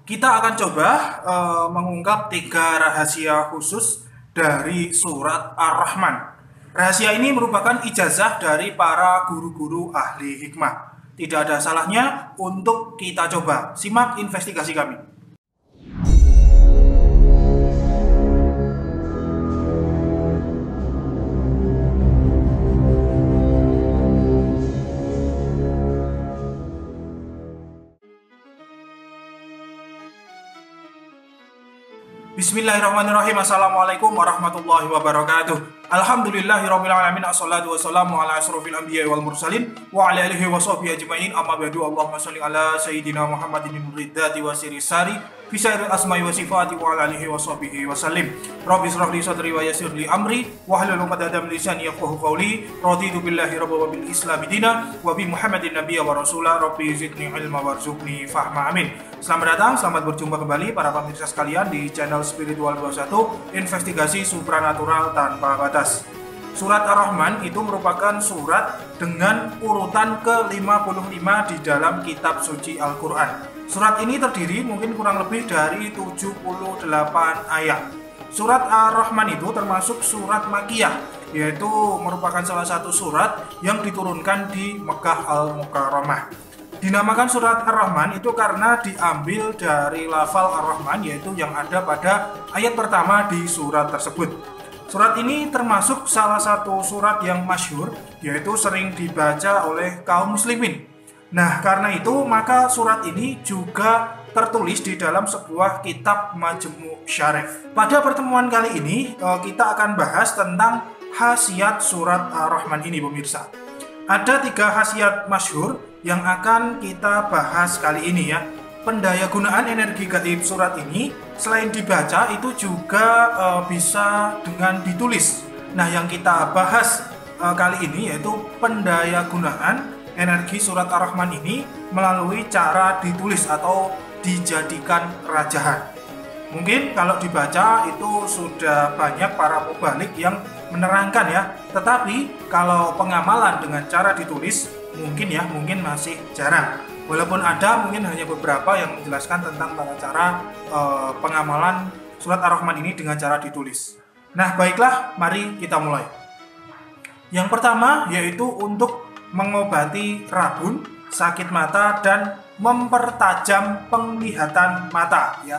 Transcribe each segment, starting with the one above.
Kita akan coba mengungkap 3 rahasia khusus dari surat Ar-Rahman. Rahasia ini merupakan ijazah dari para guru-guru ahli hikmah. Tidak ada salahnya untuk kita coba. Simak investigasi kami. Bismillahirrahmanirrahim. Assalamualaikum warahmatullahi wabarakatuh. Alhamdulillahirabbil alamin. Assalatu wassalamu ala asrofil anbiya'i wal mursalin wa ala alihi wa sahbihi ajmain. Amma ba'du. Allahumma shalli ala sayyidina Muhammadin muridati wa sirri fi syairil asma'i wa sifati wa ala alihi wa sahbihi wa sallim. Rabbi shrah li sadri wa yassir li amri wa hlul 'uqdatam min lisani yafqahu qawli. Raditu billahi rabban wa bil islami dina wa bi Muhammadin nabiyya wa rasula. Rabbi zidni ilma warzuqni fahma. Amin. Selamat datang, selamat berjumpa kembali para pemirsa sekalian di channel Spiritual 21, investigasi supranatural tanpa batas. Surat Ar-Rahman itu merupakan surat dengan urutan ke-55 di dalam kitab suci Al-Quran. Surat ini terdiri mungkin kurang lebih dari 78 ayat. Surat Ar-Rahman itu termasuk surat Makkiyah, yaitu merupakan salah satu surat yang diturunkan di Mekah Al-Mukarramah. Dinamakan surat Ar-Rahman itu karena diambil dari lafal Ar-Rahman, yaitu yang ada pada ayat pertama di surat tersebut. Surat ini termasuk salah satu surat yang masyhur, yaitu sering dibaca oleh kaum muslimin. Nah, karena itu maka surat ini juga tertulis di dalam sebuah kitab Majmu' Syarif. Pada pertemuan kali ini kita akan bahas tentang khasiat surat Ar-Rahman ini, pemirsa. Ada 3 khasiat masyhur yang akan kita bahas kali ini ya. Pendayagunaan energi gaib surat ini selain dibaca itu juga bisa dengan ditulis. Nah, yang kita bahas kali ini yaitu pendayagunaan energi surat Ar-Rahman ini melalui cara ditulis atau dijadikan rajahan. Mungkin kalau dibaca itu sudah banyak para mubalik yang menerangkan ya. Tetapi kalau pengamalan dengan cara ditulis mungkin masih jarang. Walaupun ada mungkin hanya beberapa yang menjelaskan tentang tata cara pengamalan surat Ar-Rahman ini dengan cara ditulis. Nah, baiklah, mari kita mulai. Yang pertama yaitu untuk mengobati rabun, sakit mata, dan mempertajam penglihatan mata ya.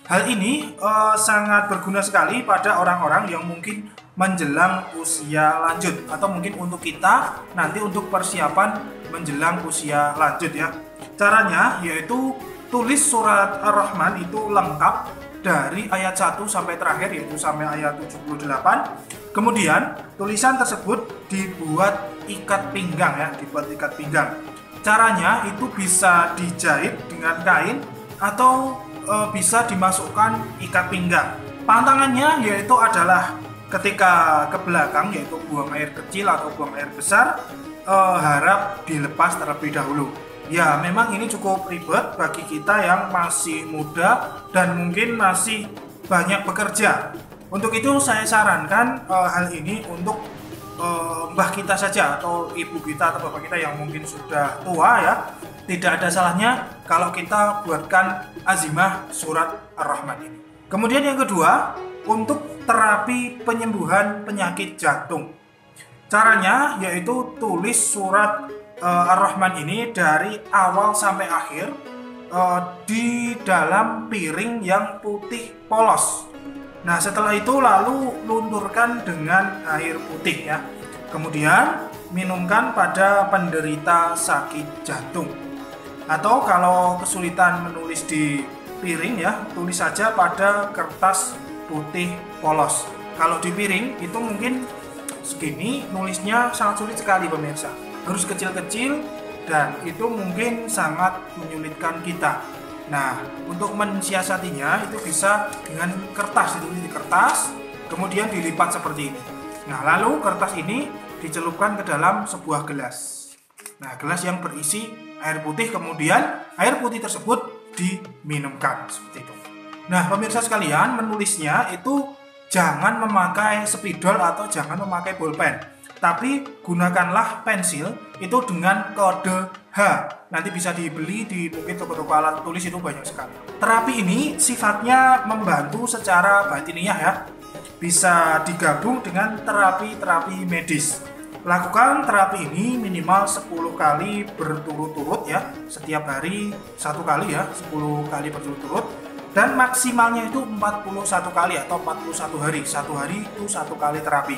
Hal ini sangat berguna sekali pada orang-orang yang mungkin menjelang usia lanjut, atau mungkin untuk kita nanti untuk persiapan menjelang usia lanjut ya. Caranya yaitu tulis surat Ar-Rahman itu lengkap dari ayat 1 sampai terakhir, yaitu sampai ayat 78. Kemudian tulisan tersebut dibuat ikat pinggang ya, dibuat ikat pinggang. Caranya itu bisa dijahit dengan kain atau bisa dimasukkan ikat pinggang. Pantangannya yaitu adalah ketika ke belakang, yaitu buang air kecil atau buang air besar, harap dilepas terlebih dahulu. Ya, memang ini cukup ribet bagi kita yang masih muda dan mungkin masih banyak bekerja. Untuk itu saya sarankan hal ini untuk mbah kita saja atau ibu kita atau bapak kita yang mungkin sudah tua ya. Tidak ada salahnya kalau kita buatkan azimah surat Ar-Rahman ini. Kemudian yang kedua, untuk terapi penyembuhan penyakit jantung. Caranya yaitu tulis surat Ar-Rahman ini dari awal sampai akhir di dalam piring yang putih polos. Nah, setelah itu lalu lunturkan dengan air putih ya. Kemudian minumkan pada penderita sakit jantung. Atau kalau kesulitan menulis di piring ya, tulis saja pada kertas putih polos. Kalau di piring itu mungkin segini, nulisnya sangat sulit sekali pemirsa. Harus kecil-kecil dan itu mungkin sangat menyulitkan kita. Nah, untuk mensiasatinya itu bisa dengan kertas, ditulis di kertas, kemudian dilipat seperti ini. Nah, lalu kertas ini dicelupkan ke dalam sebuah gelas. Nah, gelas yang berisi air putih, kemudian air putih tersebut diminumkan seperti itu. Nah, pemirsa sekalian, menulisnya itu jangan memakai spidol atau jangan memakai bolpen. tapi gunakanlah pensil itu dengan kode H. Nanti bisa dibeli di mungkin toko-toko alat tulis, itu banyak sekali. Terapi ini sifatnya membantu secara batiniah ya. Bisa digabung dengan terapi-terapi medis. Lakukan terapi ini minimal 10 kali berturut-turut ya, setiap hari 1 kali ya, 10 kali berturut-turut, dan maksimalnya itu 41 kali atau 41 hari. 1 hari itu 1 kali terapi.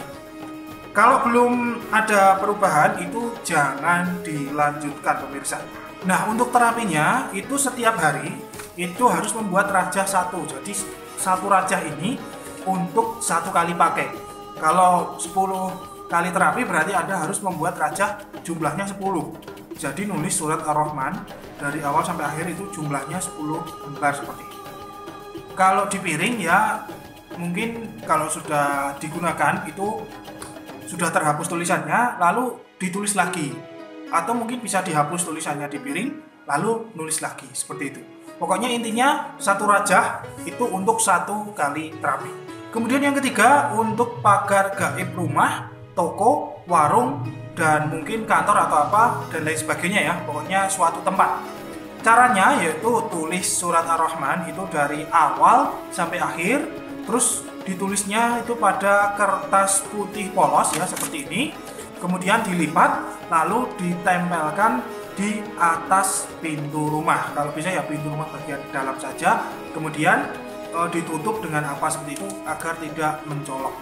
Kalau belum ada perubahan itu jangan dilanjutkan pemirsa. Nah, untuk terapinya itu setiap hari itu harus membuat rajah 1. Jadi 1 rajah ini untuk 1 kali pakai. Kalau 10 kali terapi berarti Anda harus membuat rajah jumlahnya 10. Jadi nulis surat Ar-Rahman dari awal sampai akhir itu jumlahnya 10 lembar seperti ini. Kalau di piring ya mungkin kalau sudah digunakan itu sudah terhapus tulisannya lalu ditulis lagi, atau mungkin bisa dihapus tulisannya di piring lalu nulis lagi, seperti itu. Pokoknya intinya 1 rajah itu untuk 1 kali terapi. Kemudian yang ketiga, untuk pagar gaib rumah, toko, warung, dan mungkin kantor atau apa dan lain sebagainya ya, pokoknya suatu tempat. Caranya yaitu tulis surat Ar-Rahman itu dari awal sampai akhir, terus ditulisnya itu pada kertas putih polos ya seperti ini, kemudian dilipat lalu ditempelkan di atas pintu rumah. Kalau bisa ya pintu rumah bagian dalam saja, kemudian ditutup dengan apa seperti itu agar tidak mencolok.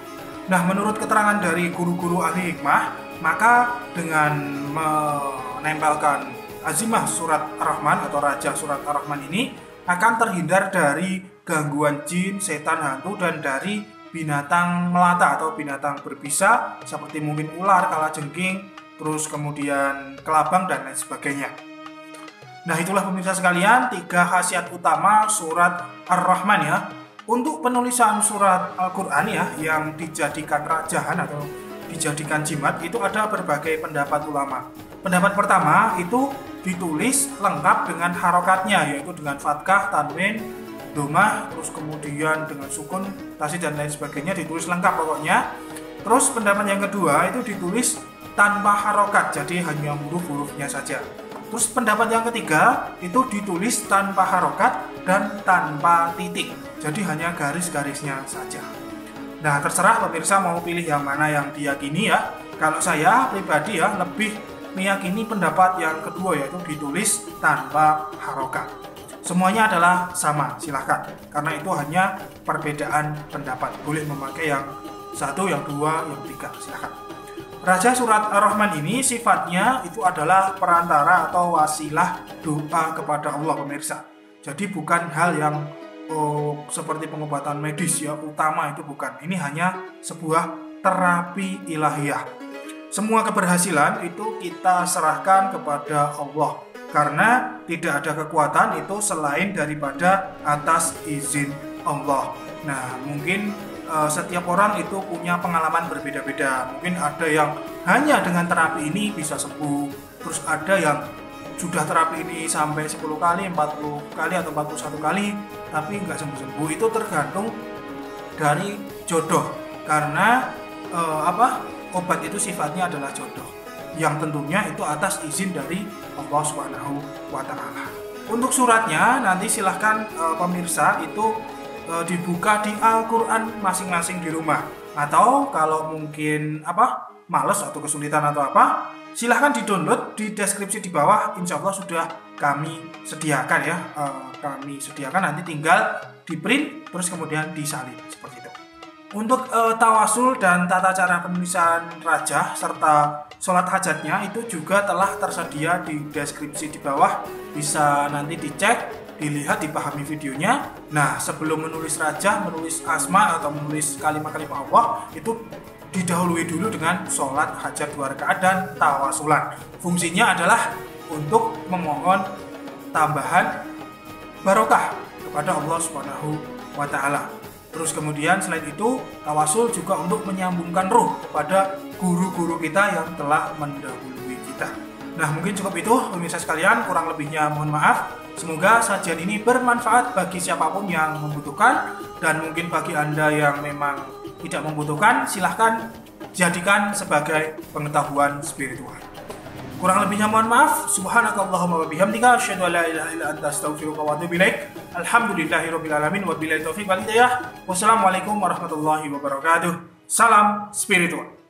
Nah, menurut keterangan dari guru-guru ahli hikmah, maka dengan menempelkan azimah surat Ar-Rahman atau rajah surat Ar-Rahman ini akan terhindar dari gangguan jin, setan, hantu, dan dari binatang melata atau binatang berbisa seperti mungkin ular, kalajengking, terus kemudian kelabang dan lain sebagainya. Nah, itulah pemirsa sekalian 3 khasiat utama surat Ar-Rahman ya. Untuk penulisan surat Al-Quran ya yang dijadikan rajahan atau dijadikan jimat itu ada berbagai pendapat ulama. Pendapat pertama itu ditulis lengkap dengan harokatnya, yaitu dengan fathah, tanwin, domah, terus kemudian dengan sukun, tasydid dan lain sebagainya, ditulis lengkap pokoknya. Terus pendapat yang kedua itu ditulis tanpa harokat, jadi hanya huruf-hurufnya saja. Terus pendapat yang ketiga itu ditulis tanpa harokat dan tanpa titik, jadi hanya garis-garisnya saja. Nah, terserah pemirsa mau pilih yang mana yang diyakini ya. Kalau saya pribadi ya lebih meyakini pendapat yang kedua, yaitu ditulis tanpa harokat. Semuanya adalah sama, silahkan, karena itu hanya perbedaan pendapat. Boleh memakai yang 1, yang 2, yang 3, silahkan. Raja surat Ar-Rahman ini sifatnya itu adalah perantara atau wasilah doa kepada Allah pemirsa. Jadi bukan hal yang seperti pengobatan medis ya, utama itu bukan. Ini hanya sebuah terapi ilahiyah. Semua keberhasilan itu kita serahkan kepada Allah, karena tidak ada kekuatan itu selain daripada atas izin Allah. Nah, mungkin setiap orang itu punya pengalaman berbeda-beda. Mungkin ada yang hanya dengan terapi ini bisa sembuh, terus ada yang sudah terapi ini sampai 10 kali, 40 kali atau 41 kali tapi nggak sembuh-sembuh. Itu tergantung dari jodoh, karena obat itu sifatnya adalah jodoh, yang tentunya itu atas izin dari Allah Subhanahu wa Ta'ala. Untuk suratnya nanti silahkan pemirsa itu dibuka di Al-Quran masing-masing di rumah, atau kalau mungkin males atau kesulitan atau apa, silahkan di-download di deskripsi di bawah. Insya Allah sudah kami sediakan ya, kami sediakan, nanti tinggal di print terus kemudian disalin seperti itu. Untuk tawasul dan tata cara penulisan rajah serta sholat hajatnya itu juga telah tersedia di deskripsi di bawah, bisa nanti dicek, dilihat, dipahami videonya. Nah, sebelum menulis rajah, menulis asma atau menulis kalimat-kalimat Allah itu didahului dulu dengan sholat hajat 2 rakaat dan tawasulan. Fungsinya adalah untuk memohon tambahan barokah kepada Allah Subhanahu wa Ta'ala. Terus kemudian selain itu tawasul juga untuk menyambungkan ruh kepada guru-guru kita yang telah mendahului kita. Nah, mungkin cukup itu pemirsa sekalian, kurang lebihnya mohon maaf. Semoga sajian ini bermanfaat bagi siapapun yang membutuhkan, dan mungkin bagi Anda yang memang tidak membutuhkan silahkan jadikan sebagai pengetahuan spiritual. Kurang lebihnya mohon maaf. Subhanakallahumma wa bihamdika asyhadu an la ilaha illa anta astaghfiruka wa atubu ilaik. Alhamdulillahirabbil alamin wa billahi taufiq wal hidayah. Wassalamualaikum warahmatullahi wabarakatuh. Salam spiritual.